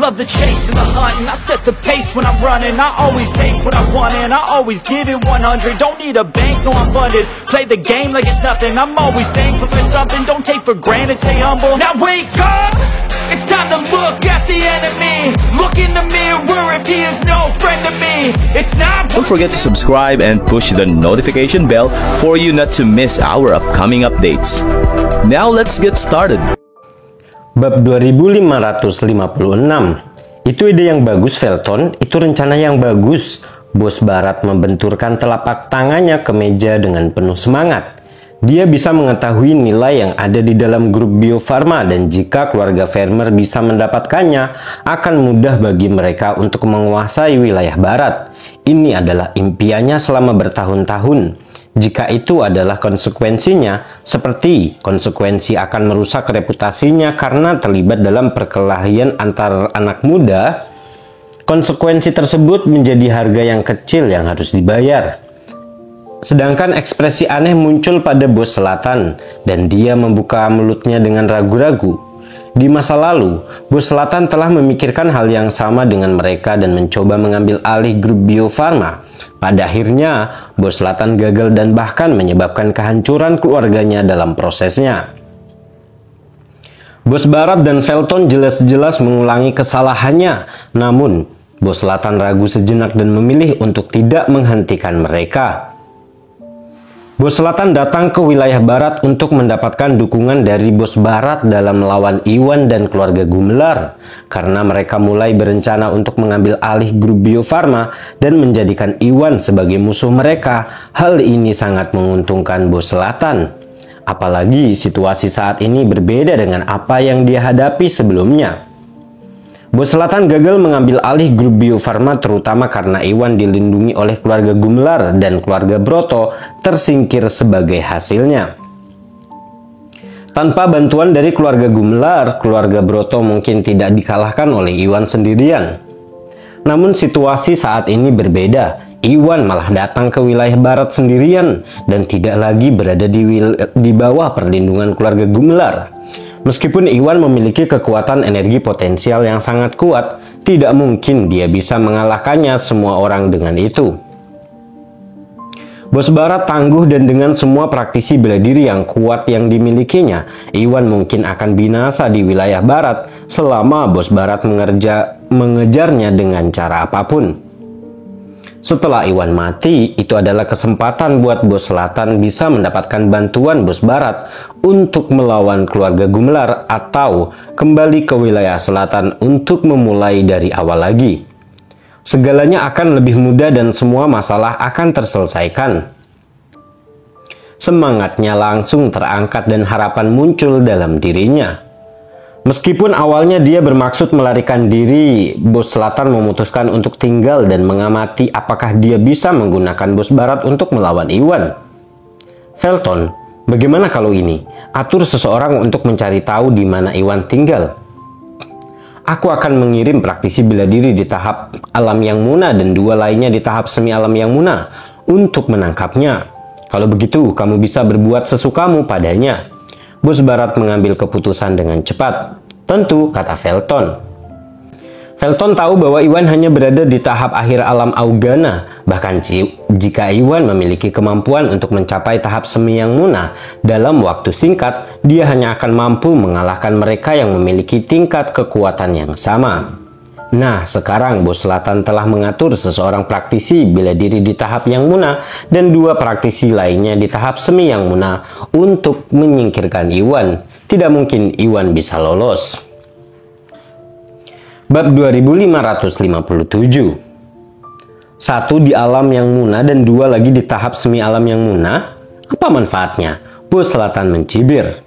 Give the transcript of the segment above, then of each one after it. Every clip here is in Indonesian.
Love the chase and the hunt, and I set the pace when I'm running. I always take what I want and I always give it 100. Don't need a bank, no I'm funded. Play the game like it's nothing. I'm always thankful for something. Don't take for granted, stay humble. Now wake up, it's time to look at the enemy. Look in the mirror if he is no friend to me. It's not. Don't forget to subscribe and push the notification bell for you not to miss our upcoming updates. Now let's get started. Bab 2556. Itu ide yang bagus, Felton. Itu rencana yang bagus. Bos Barat membenturkan telapak tangannya ke meja dengan penuh semangat. Dia bisa mengetahui nilai yang ada di dalam grup Bio Farma, dan jika keluarga Farmer bisa mendapatkannya, akan mudah bagi mereka untuk menguasai wilayah Barat. Ini adalah impiannya selama bertahun-tahun. Jika itu adalah konsekuensinya, seperti konsekuensi akan merusak reputasinya karena terlibat dalam perkelahian antar anak muda, konsekuensi tersebut menjadi harga yang kecil yang harus dibayar. Sedangkan ekspresi aneh muncul pada bos Selatan, dan dia membuka mulutnya dengan ragu-ragu. Di masa lalu, bos Selatan telah memikirkan hal yang sama dengan mereka dan mencoba mengambil alih grup Bio Farma. Pada akhirnya, bos Selatan gagal dan bahkan menyebabkan kehancuran keluarganya dalam prosesnya. Bos Barat dan Felton jelas-jelas mengulangi kesalahannya, namun bos Selatan ragu sejenak dan memilih untuk tidak menghentikan mereka. Bos Selatan datang ke wilayah Barat untuk mendapatkan dukungan dari bos Barat dalam melawan Iwan dan keluarga Gumelar, karena mereka mulai berencana untuk mengambil alih grup Bio Farma dan menjadikan Iwan sebagai musuh mereka. Hal ini sangat menguntungkan bos Selatan. Apalagi situasi saat ini berbeda dengan apa yang dia hadapi sebelumnya. Bos Selatan gagal mengambil alih grup Bio Farma terutama karena Iwan dilindungi oleh keluarga Gumelar dan keluarga Broto tersingkir sebagai hasilnya. Tanpa bantuan dari keluarga Gumelar, keluarga Broto mungkin tidak dikalahkan oleh Iwan sendirian. Namun situasi saat ini berbeda. Iwan malah datang ke wilayah Barat sendirian dan tidak lagi berada di bawah perlindungan keluarga Gumelar. Meskipun Iwan memiliki kekuatan energi potensial yang sangat kuat, tidak mungkin dia bisa mengalahkannya semua orang dengan itu. Bos Barat tangguh dan dengan semua praktisi bela diri yang kuat yang dimilikinya, Iwan mungkin akan binasa di wilayah Barat selama bos Barat mengejarnya dengan cara apapun. Setelah Iwan mati, itu adalah kesempatan buat bos Selatan bisa mendapatkan bantuan bos Barat untuk melawan keluarga Gumelar atau kembali ke wilayah Selatan untuk memulai dari awal lagi. Segalanya akan lebih mudah dan semua masalah akan terselesaikan. Semangatnya langsung terangkat dan harapan muncul dalam dirinya. Meskipun awalnya dia bermaksud melarikan diri, bos Selatan memutuskan untuk tinggal dan mengamati apakah dia bisa menggunakan bos Barat untuk melawan Iwan. Felton, bagaimana kalau ini? Atur seseorang untuk mencari tahu di mana Iwan tinggal. Aku akan mengirim praktisi bela diri di tahap alam yang muna dan dua lainnya di tahap semi alam yang muna untuk menangkapnya. Kalau begitu, kamu bisa berbuat sesukamu padanya. Bos Barat mengambil keputusan dengan cepat. Tentu, kata Felton. Felton tahu bahwa Iwan hanya berada di tahap akhir alam Augana. Bahkan jika Iwan memiliki kemampuan untuk mencapai tahap semi yang muna, dalam waktu singkat, dia hanya akan mampu mengalahkan mereka yang memiliki tingkat kekuatan yang sama. Nah, sekarang bos Selatan telah mengatur seseorang praktisi bela diri di tahap yang muna dan dua praktisi lainnya di tahap semi yang muna untuk menyingkirkan Iwan. Tidak mungkin Iwan bisa lolos. Bab 2557. Satu di alam yang muna dan dua lagi di tahap semi alam yang muna. Apa manfaatnya? Bos Selatan mencibir.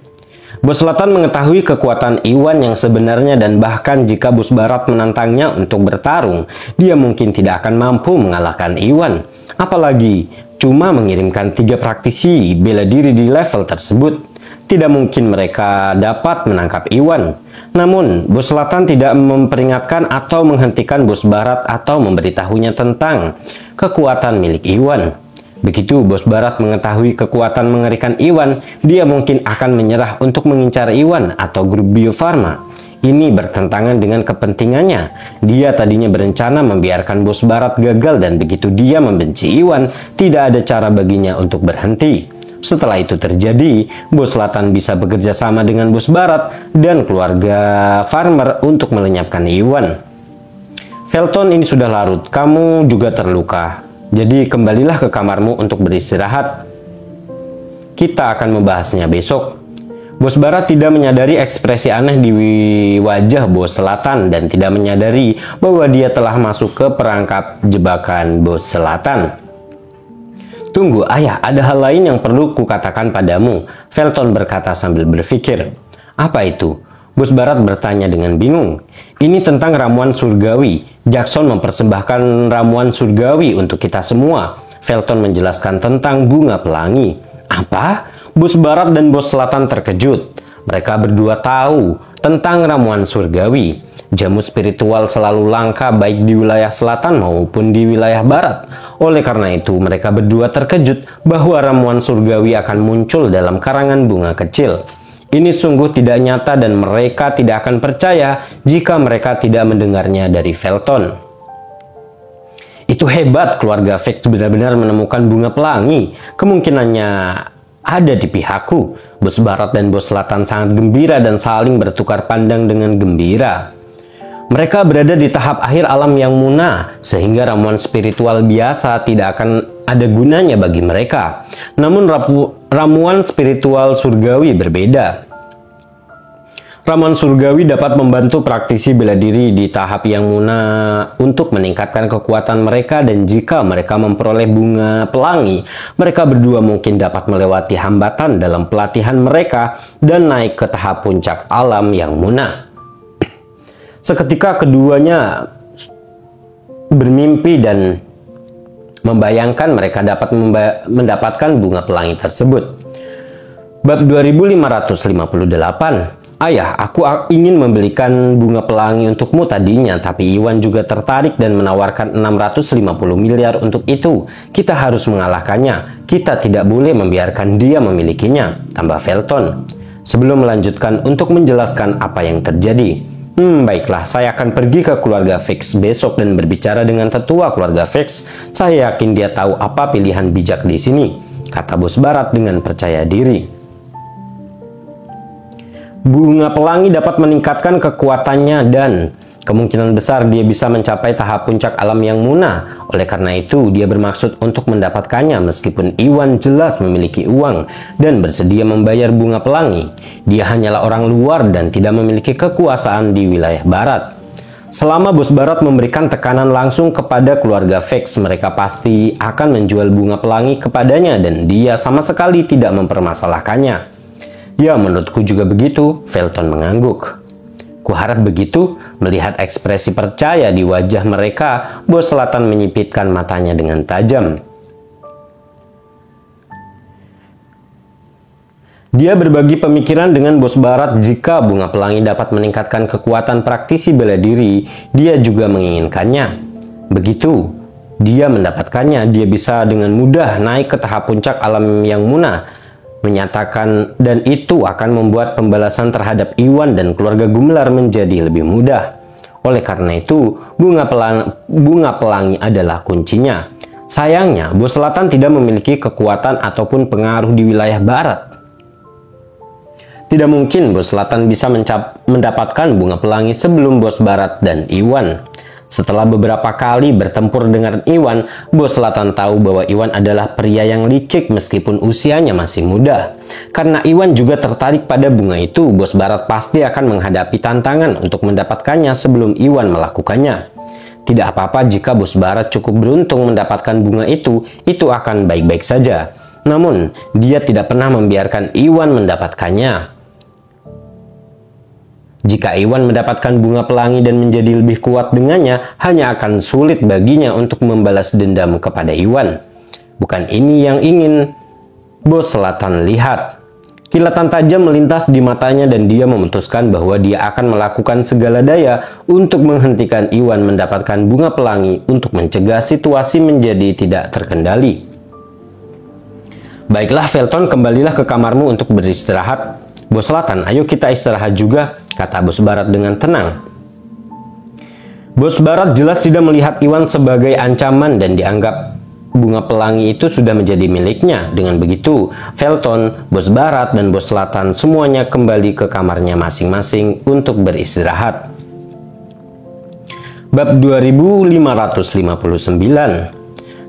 Bos Selatan mengetahui kekuatan Iwan yang sebenarnya dan bahkan jika bos Barat menantangnya untuk bertarung, dia mungkin tidak akan mampu mengalahkan Iwan. Apalagi cuma mengirimkan 3 praktisi bela diri di level tersebut. Tidak mungkin mereka dapat menangkap Iwan. Namun, bos selatan tidak memperingatkan atau menghentikan bos barat atau memberitahunya tentang kekuatan milik Iwan. Begitu bos barat mengetahui kekuatan mengerikan Iwan, dia mungkin akan menyerah untuk mengincar Iwan atau grup Bio Farma. Ini bertentangan dengan kepentingannya. Dia tadinya berencana membiarkan bos barat gagal, dan begitu dia membenci Iwan, tidak ada cara baginya untuk berhenti. Setelah itu terjadi, bos selatan bisa bekerja sama dengan bos barat dan keluarga farmer untuk melenyapkan Iwan. Felton, ini sudah larut, kamu juga terluka. Jadi kembalilah ke kamarmu untuk beristirahat. Kita akan membahasnya besok. Bos barat tidak menyadari ekspresi aneh di wajah bos selatan dan tidak menyadari bahwa dia telah masuk ke perangkap jebakan bos selatan. Tunggu, ayah, ada hal lain yang perlu kukatakan padamu, Felton berkata sambil berpikir. Apa itu? Bos barat bertanya dengan bingung. Ini tentang ramuan surgawi. Jackson mempersembahkan ramuan surgawi untuk kita semua. Felton menjelaskan tentang bunga pelangi. Apa? Bos barat dan bos selatan terkejut. Mereka berdua tahu tentang ramuan surgawi. Jamu spiritual selalu langka baik di wilayah selatan maupun di wilayah barat. Oleh karena itu, mereka berdua terkejut bahwa ramuan surgawi akan muncul dalam karangan bunga kecil. Ini sungguh tidak nyata dan mereka tidak akan percaya jika mereka tidak mendengarnya dari Felton. Itu hebat, keluarga Vex benar-benar menemukan bunga pelangi. Kemungkinannya ada di pihakku. Bos barat dan bos selatan sangat gembira dan saling bertukar pandang dengan gembira. Mereka berada di tahap akhir alam yang munah, sehingga ramuan spiritual biasa tidak akan ada gunanya bagi mereka. Namun ramuan spiritual surgawi berbeda. Ramuan surgawi dapat membantu praktisi bela diri di tahap yang munah untuk meningkatkan kekuatan mereka, dan jika mereka memperoleh bunga pelangi, mereka berdua mungkin dapat melewati hambatan dalam pelatihan mereka dan naik ke tahap puncak alam yang munah. Seketika keduanya bermimpi dan membayangkan mereka dapat mendapatkan bunga pelangi tersebut. Bab 2558. Ayah, aku ingin membelikan bunga pelangi untukmu tadinya, tapi Iwan juga tertarik dan menawarkan 650 miliar untuk itu. Kita harus mengalahkannya. Kita tidak boleh membiarkan dia memilikinya, tambah Felton. Sebelum melanjutkan untuk menjelaskan apa yang terjadi. Baiklah, saya akan pergi ke keluarga Vex besok dan berbicara dengan tetua keluarga Vex. Saya yakin dia tahu apa pilihan bijak di sini, kata bos barat dengan percaya diri. Bunga pelangi dapat meningkatkan kekuatannya dan kemungkinan besar dia bisa mencapai tahap puncak alam yang munah. Oleh karena itu, dia bermaksud untuk mendapatkannya meskipun Iwan jelas memiliki uang dan bersedia membayar bunga pelangi. Dia hanyalah orang luar dan tidak memiliki kekuasaan di wilayah barat. Selama bos barat memberikan tekanan langsung kepada keluarga Vex, mereka pasti akan menjual bunga pelangi kepadanya dan dia sama sekali tidak mempermasalahkannya. Ya, menurutku juga begitu, Felton mengangguk. Kuharap begitu. Melihat ekspresi percaya di wajah mereka, bos selatan menyipitkan matanya dengan tajam. Dia berbagi pemikiran dengan bos barat. Jika bunga pelangi dapat meningkatkan kekuatan praktisi bela diri, dia juga menginginkannya. Begitu dia mendapatkannya, dia bisa dengan mudah naik ke tahap puncak alam yang munah. Menyatakan dan itu akan membuat pembalasan terhadap Iwan dan keluarga Gumelar menjadi lebih mudah. Oleh karena itu, bunga pelangi adalah kuncinya. Sayangnya, bos selatan tidak memiliki kekuatan ataupun pengaruh di wilayah barat. Tidak mungkin bos selatan bisa mendapatkan bunga pelangi sebelum bos barat dan Iwan. Setelah beberapa kali bertempur dengan Iwan, bos selatan tahu bahwa Iwan adalah pria yang licik meskipun usianya masih muda. Karena Iwan juga tertarik pada bunga itu, bos barat pasti akan menghadapi tantangan untuk mendapatkannya sebelum Iwan melakukannya. Tidak apa-apa jika bos barat cukup beruntung mendapatkan bunga itu akan baik-baik saja. Namun, dia tidak pernah membiarkan Iwan mendapatkannya. Jika Iwan mendapatkan bunga pelangi dan menjadi lebih kuat dengannya, hanya akan sulit baginya untuk membalas dendam kepada Iwan. Bukan ini yang ingin bos selatan lihat. Kilatan tajam melintas di matanya dan dia memutuskan bahwa dia akan melakukan segala daya untuk menghentikan Iwan mendapatkan bunga pelangi untuk mencegah situasi menjadi tidak terkendali. "Baiklah Felton, kembalilah ke kamarmu untuk beristirahat." "Bos Selatan, ayo kita istirahat juga," kata Bos Barat dengan tenang. Bos Barat jelas tidak melihat Iwan sebagai ancaman dan dianggap bunga pelangi itu sudah menjadi miliknya. Dengan begitu, Felton, Bos Barat, dan Bos Selatan semuanya kembali ke kamarnya masing-masing untuk beristirahat. Bab 2559.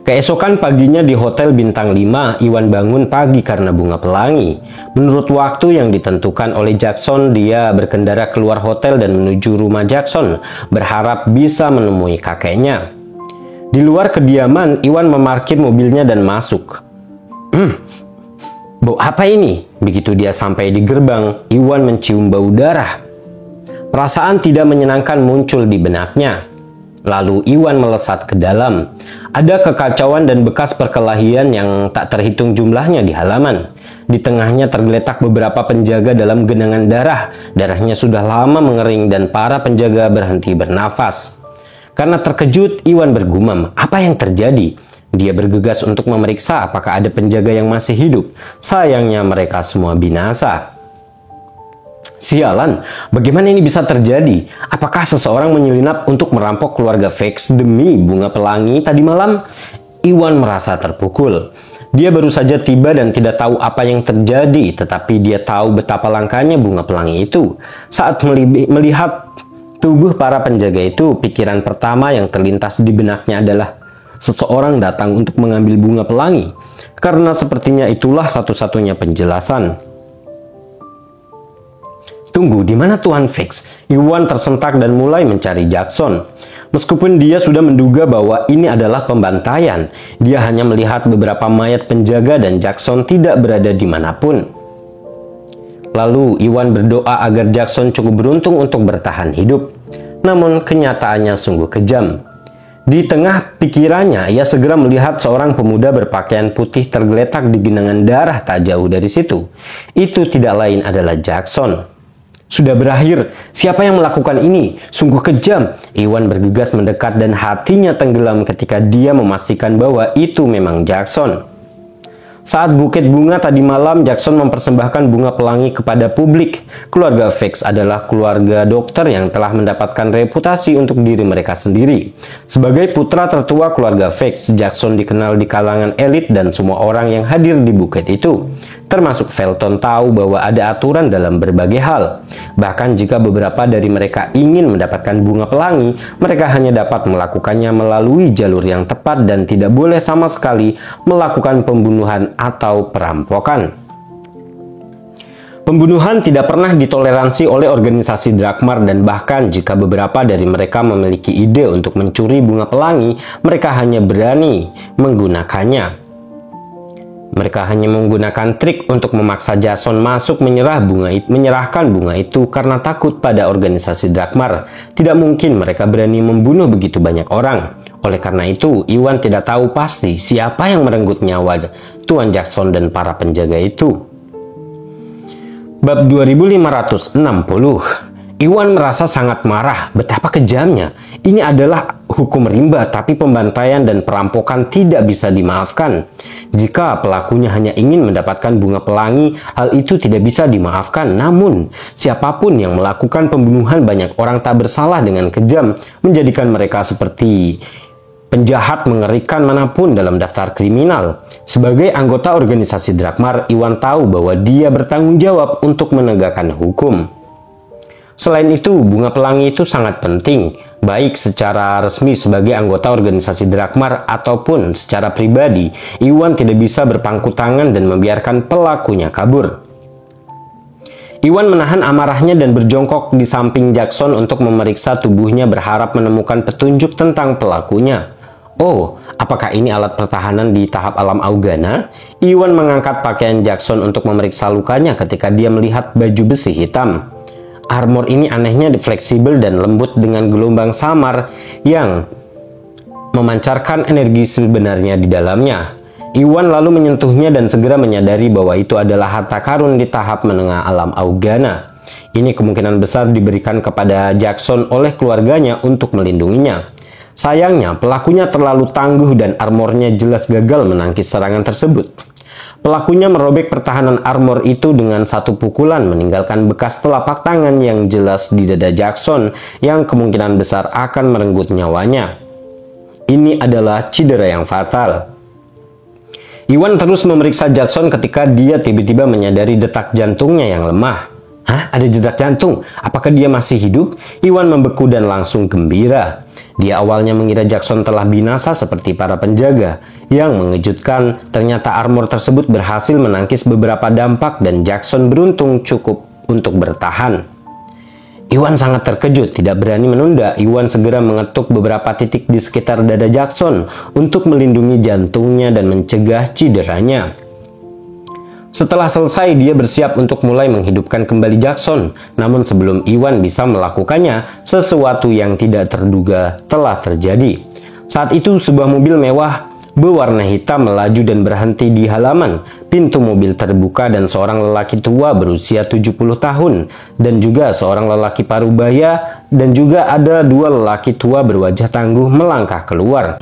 Keesokan paginya di Hotel Bintang 5, Iwan bangun pagi karena bunga pelangi. Menurut waktu yang ditentukan oleh Jackson, dia berkendara keluar hotel dan menuju rumah Jackson, berharap bisa menemui kakeknya. Di luar kediaman, Iwan memarkir mobilnya dan masuk. Bau apa ini? Begitu dia sampai di gerbang, Iwan mencium bau darah. Perasaan tidak menyenangkan muncul di benaknya. Lalu Iwan melesat ke dalam. Ada kekacauan dan bekas perkelahian yang tak terhitung jumlahnya di halaman. Di tengahnya tergeletak beberapa penjaga dalam genangan darah. Darahnya sudah lama mengering dan para penjaga berhenti bernafas. Karena terkejut, Iwan bergumam, "Apa yang terjadi?" Dia bergegas untuk memeriksa apakah ada penjaga yang masih hidup. Sayangnya mereka semua binasa. Sialan, bagaimana ini bisa terjadi? Apakah seseorang menyelinap untuk merampok keluarga Vex demi bunga pelangi tadi malam? Iwan merasa terpukul. Dia baru saja tiba dan tidak tahu apa yang terjadi, tetapi dia tahu betapa langkanya bunga pelangi itu. Saat melihat tubuh para penjaga itu, pikiran pertama yang terlintas di benaknya adalah seseorang datang untuk mengambil bunga pelangi, karena sepertinya itulah satu-satunya penjelasan. "Tunggu, di mana Tuan Vex?" Iwan tersentak dan mulai mencari Jackson. Meskipun dia sudah menduga bahwa ini adalah pembantaian, dia hanya melihat beberapa mayat penjaga dan Jackson tidak berada dimanapun. Lalu Iwan berdoa agar Jackson cukup beruntung untuk bertahan hidup. Namun kenyataannya sungguh kejam. Di tengah pikirannya, ia segera melihat seorang pemuda berpakaian putih tergeletak di genangan darah tak jauh dari situ. Itu tidak lain adalah Jackson. "Sudah berakhir. Siapa yang melakukan ini? Sungguh kejam." Iwan bergegas mendekat dan hatinya tenggelam ketika dia memastikan bahwa itu memang Jackson. Saat bukit bunga tadi malam, Jackson mempersembahkan bunga pelangi kepada publik. Keluarga Vex adalah keluarga dokter yang telah mendapatkan reputasi untuk diri mereka sendiri. Sebagai putra tertua keluarga Vex, Jackson dikenal di kalangan elit dan semua orang yang hadir di bukit itu. Termasuk Felton tahu bahwa ada aturan dalam berbagai hal. Bahkan jika beberapa dari mereka ingin mendapatkan bunga pelangi, mereka hanya dapat melakukannya melalui jalur yang tepat dan tidak boleh sama sekali melakukan pembunuhan atau perampokan. Pembunuhan tidak pernah ditoleransi oleh organisasi Drakmar dan bahkan jika beberapa dari mereka memiliki ide untuk mencuri bunga pelangi, mereka hanya berani menggunakannya. Mereka hanya menggunakan trik untuk memaksa Jackson masuk menyerahkan bunga itu karena takut pada organisasi Drakmar. Tidak mungkin mereka berani membunuh begitu banyak orang. Oleh karena itu, Iwan tidak tahu pasti siapa yang merenggut nyawa Tuan Jackson dan para penjaga itu. Bab 2560. Iwan merasa sangat marah, betapa kejamnya. Ini adalah hukum rimba, tapi pembantaian dan perampokan tidak bisa dimaafkan. Jika pelakunya hanya ingin mendapatkan bunga pelangi, hal itu tidak bisa dimaafkan. Namun, siapapun yang melakukan pembunuhan banyak orang tak bersalah dengan kejam, menjadikan mereka seperti penjahat mengerikan manapun dalam daftar kriminal. Sebagai anggota organisasi Drakmar, Iwan tahu bahwa dia bertanggung jawab untuk menegakkan hukum. Selain itu, bunga pelangi itu sangat penting, baik secara resmi sebagai anggota organisasi Drakmar ataupun secara pribadi. Iwan tidak bisa berpangku tangan dan membiarkan pelakunya kabur. Iwan menahan amarahnya dan berjongkok di samping Jackson untuk memeriksa tubuhnya berharap menemukan petunjuk tentang pelakunya. Oh, apakah ini alat pertahanan di tahap alam Augana? Iwan mengangkat pakaian Jackson untuk memeriksa lukanya ketika dia melihat baju besi hitam. Armor ini anehnya fleksibel dan lembut dengan gelombang samar yang memancarkan energi sebenarnya di dalamnya. Iwan lalu menyentuhnya dan segera menyadari bahwa itu adalah harta karun di tahap menengah alam Augana. Ini kemungkinan besar diberikan kepada Jackson oleh keluarganya untuk melindunginya. Sayangnya, pelakunya terlalu tangguh dan armornya jelas gagal menangkis serangan tersebut. Pelakunya merobek pertahanan armor itu dengan satu pukulan, meninggalkan bekas telapak tangan yang jelas di dada Jackson yang kemungkinan besar akan merenggut nyawanya. Ini adalah cedera yang fatal. Iwan terus memeriksa Jackson ketika dia tiba-tiba menyadari detak jantungnya yang lemah. Hah? Ada detak jantung? Apakah dia masih hidup? Iwan membeku dan langsung gembira. Dia awalnya mengira Jackson telah binasa seperti para penjaga. Yang mengejutkan, ternyata armor tersebut berhasil menangkis beberapa dampak dan Jackson beruntung cukup untuk bertahan. Iwan sangat terkejut, tidak berani menunda. Iwan segera mengetuk beberapa titik di sekitar dada Jackson untuk melindungi jantungnya dan mencegah cederanya. Setelah selesai, dia bersiap untuk mulai menghidupkan kembali Jackson. Namun sebelum Iwan bisa melakukannya, sesuatu yang tidak terduga telah terjadi. Saat itu sebuah mobil mewah berwarna hitam melaju dan berhenti di halaman. Pintu mobil terbuka dan seorang lelaki tua berusia 70 tahun dan juga seorang lelaki parubaya dan juga ada dua lelaki tua berwajah tangguh melangkah keluar.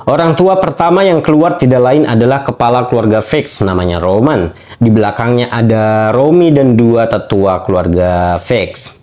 Orang tua pertama yang keluar tidak lain adalah kepala keluarga Vex, namanya Roman. Di belakangnya ada Romy dan dua tetua keluarga Vex.